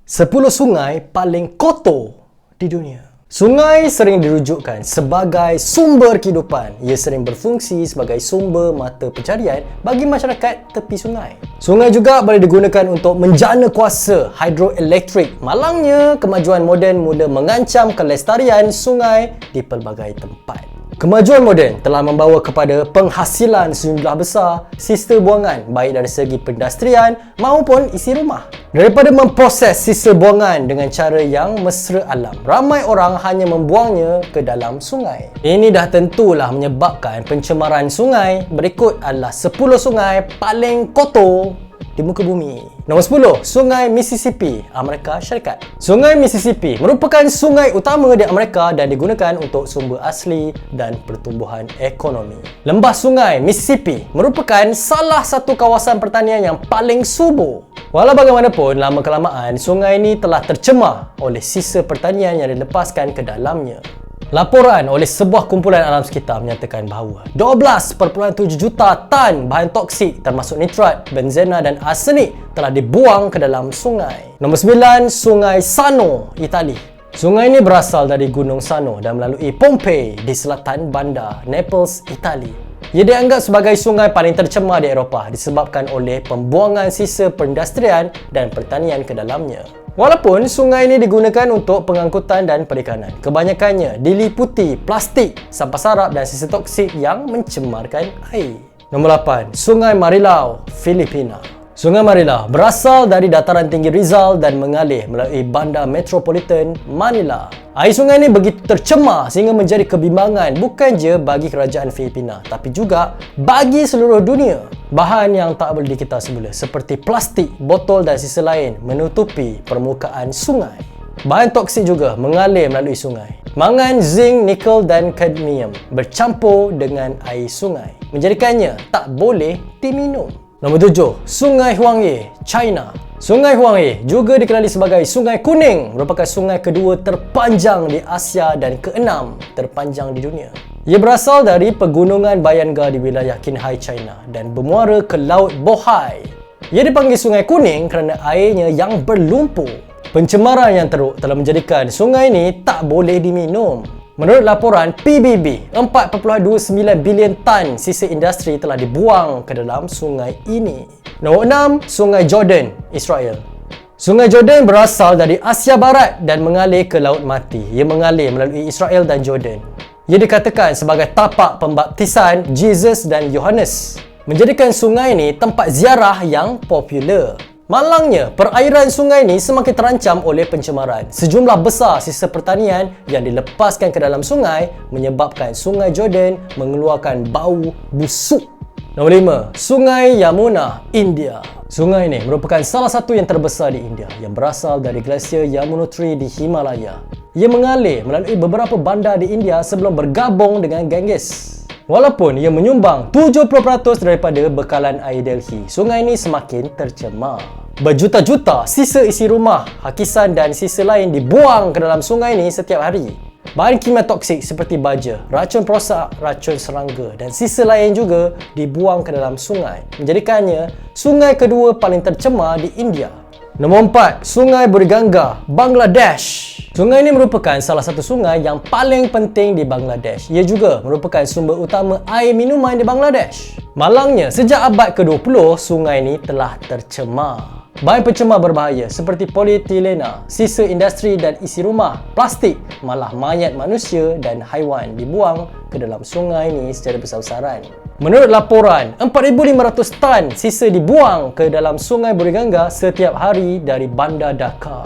10 sungai paling kotor di dunia. Sungai sering dirujukkan sebagai sumber kehidupan. Ia sering berfungsi sebagai sumber mata pencarian bagi masyarakat tepi sungai. Sungai juga boleh digunakan untuk menjana kuasa hidroelektrik. Malangnya, kemajuan moden mula mengancam kelestarian sungai di pelbagai tempat. Kemajuan moden telah membawa kepada penghasilan sejumlah besar sisa buangan baik dari segi perindustrian maupun isi rumah. Daripada memproses sisa buangan dengan cara yang mesra alam, ramai orang hanya membuangnya ke dalam sungai. Ini dah tentulah menyebabkan pencemaran sungai. Berikut adalah 10 sungai paling kotor di muka bumi. Nombor 10, Sungai Mississippi, Amerika Syarikat. Sungai Mississippi merupakan sungai utama di Amerika dan digunakan untuk sumber asli dan pertumbuhan ekonomi. Lembah Sungai Mississippi merupakan salah satu kawasan pertanian yang paling subur. Walau bagaimanapun, lama-kelamaan sungai ini telah tercemar oleh sisa pertanian yang dilepaskan ke dalamnya. Laporan oleh sebuah kumpulan alam sekitar menyatakan bahawa 12.7 juta tan bahan toksik termasuk nitrat, benzena dan arsenik telah dibuang ke dalam sungai. Nombor 9, Sungai Sano, Itali. Sungai ini berasal dari Gunung Sano dan melalui Pompei di selatan bandar Naples, Itali. Ia dianggap sebagai sungai paling tercemar di Eropah disebabkan oleh pembuangan sisa perindustrian dan pertanian ke dalamnya. Walaupun sungai ini digunakan untuk pengangkutan dan perikanan, kebanyakannya diliputi plastik, sampah sarap dan sisa toksik yang mencemarkan air. Nombor 8, Sungai Marilao, Filipina. Sungai Marilao berasal dari dataran tinggi Rizal dan mengalir melalui bandar metropolitan Manila. Air sungai ini begitu tercemar sehingga menjadi kebimbangan bukan je bagi kerajaan Filipina tapi juga bagi seluruh dunia. Bahan yang tak boleh dikira semula seperti plastik, botol dan sisa lain menutupi permukaan sungai. Bahan toksik juga mengalir melalui sungai. Mangan, zinc, nikel dan kadmium bercampur dengan air sungai, menjadikannya tak boleh diminum. Nombor 7, Sungai Huanghe, China. Sungai Huanghe juga dikenali sebagai Sungai Kuning, merupakan sungai kedua terpanjang di Asia dan keenam terpanjang di dunia. Ia berasal dari pegunungan Bayanga di wilayah Qinghai, China dan bermuara ke Laut Bohai. Ia dipanggil Sungai Kuning kerana airnya yang berlumpur. Pencemaran yang teruk telah menjadikan sungai ini tak boleh diminum. Menurut laporan PBB, 4.29 bilion tan sisa industri telah dibuang ke dalam sungai ini. Nombor 6, Sungai Jordan, Israel. Sungai Jordan berasal dari Asia Barat dan mengalir ke Laut Mati. Ia mengalir melalui Israel dan Jordan. Ia dikatakan sebagai tapak pembaptisan Jesus dan Yohanes, menjadikan sungai ini tempat ziarah yang popular. Malangnya, perairan sungai ini semakin terancam oleh pencemaran. Sejumlah besar sisa pertanian yang dilepaskan ke dalam sungai menyebabkan Sungai Jordan mengeluarkan bau busuk. Nombor 5, Sungai Yamuna, India. Sungai ini merupakan salah satu yang terbesar di India yang berasal dari glasier Yamunotri di Himalaya. Ia mengalir melalui beberapa bandar di India sebelum bergabung dengan Ganges. Walaupun ia menyumbang 70% daripada bekalan air Delhi, sungai ini semakin tercemar. Berjuta-juta sisa isi rumah, hakisan dan sisa lain dibuang ke dalam sungai ini setiap hari. Bahan kimia toksik seperti baja, racun perosak, racun serangga dan sisa lain juga dibuang ke dalam sungai, menjadikannya sungai kedua paling tercemar di India. Nombor 4, Sungai Buriganga, Bangladesh. Sungai ini merupakan salah satu sungai yang paling penting di Bangladesh. Ia juga merupakan sumber utama air minuman di Bangladesh. Malangnya, sejak abad ke-20, sungai ini telah tercemar. Bahan pencemar berbahaya seperti polietilena, sisa industri dan isi rumah, plastik, malah mayat manusia dan haiwan dibuang ke dalam sungai ini secara besar-besaran. Menurut laporan, 4,500 tan sisa dibuang ke dalam Sungai Buriganga setiap hari dari Bandar Dhaka.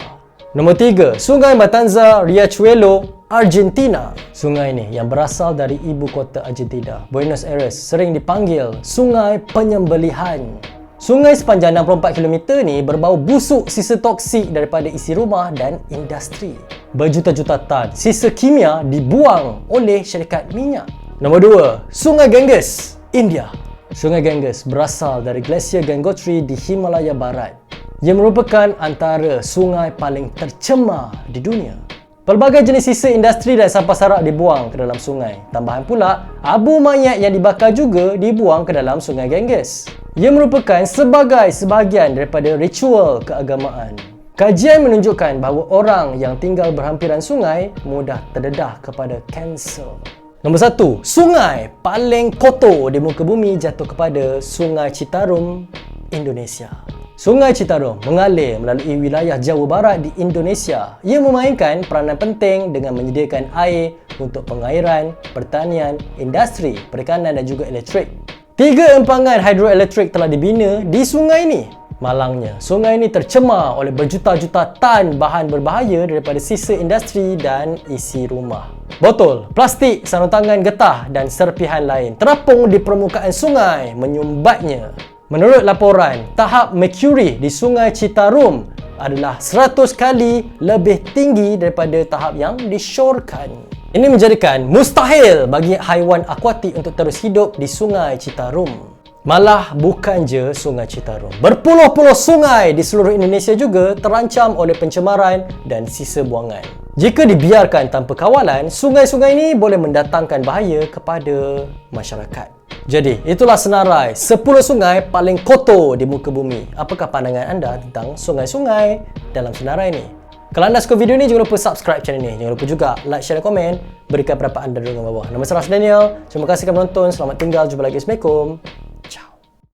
Nombor 3, Sungai Matanza, Riachuelo, Argentina. Sungai ini yang berasal dari ibu kota Argentina, Buenos Aires, sering dipanggil Sungai Penyembelihan. Sungai sepanjang 64 km ni berbau busuk sisa toksik daripada isi rumah dan industri. Berjuta-juta tan sisa kimia dibuang oleh syarikat minyak. Nombor 2, Sungai Ganges, India. Sungai Ganges berasal dari glasier Gangotri di Himalaya Barat. Ia merupakan antara sungai paling tercemar di dunia. Pelbagai jenis sisa industri dan sampah sarap dibuang ke dalam sungai. Tambahan pula, abu mayat yang dibakar juga dibuang ke dalam Sungai Ganges. Ia merupakan sebagai sebahagian daripada ritual keagamaan. Kajian menunjukkan bahawa orang yang tinggal berhampiran sungai mudah terdedah kepada kanser. Nombor 1, sungai paling kotor di muka bumi jatuh kepada Sungai Citarum, Indonesia. Sungai Citarum mengalir melalui wilayah Jawa Barat di Indonesia. Ia memainkan peranan penting dengan menyediakan air untuk pengairan, pertanian, industri, perikanan dan juga elektrik. 3 empangan hidroelektrik telah dibina di sungai ini. Malangnya, sungai ini tercemar oleh berjuta-juta tan bahan berbahaya daripada sisa industri dan isi rumah. Botol, plastik, sarung tangan getah dan serpihan lain terapung di permukaan sungai menyumbatnya. Menurut laporan, tahap merkuri di Sungai Citarum adalah 100 kali lebih tinggi daripada tahap yang disyorkan. Ini menjadikan mustahil bagi haiwan akuatik untuk terus hidup di Sungai Citarum. Malah bukan je Sungai Citarum. Berpuluh-puluh sungai di seluruh Indonesia juga terancam oleh pencemaran dan sisa buangan. Jika dibiarkan tanpa kawalan, sungai-sungai ini boleh mendatangkan bahaya kepada masyarakat. Jadi, itulah senarai 10 sungai paling kotor di muka bumi. Apakah pandangan anda tentang sungai-sungai dalam senarai ini? Kalau anda suka video ni, jangan lupa subscribe channel ni. Jangan lupa juga like, share dan komen. Berikan pendapat anda di ruangan bawah. Nama saya Daniel. Terima kasih kerana menonton. Selamat tinggal. Jumpa lagi. Assalamualaikum.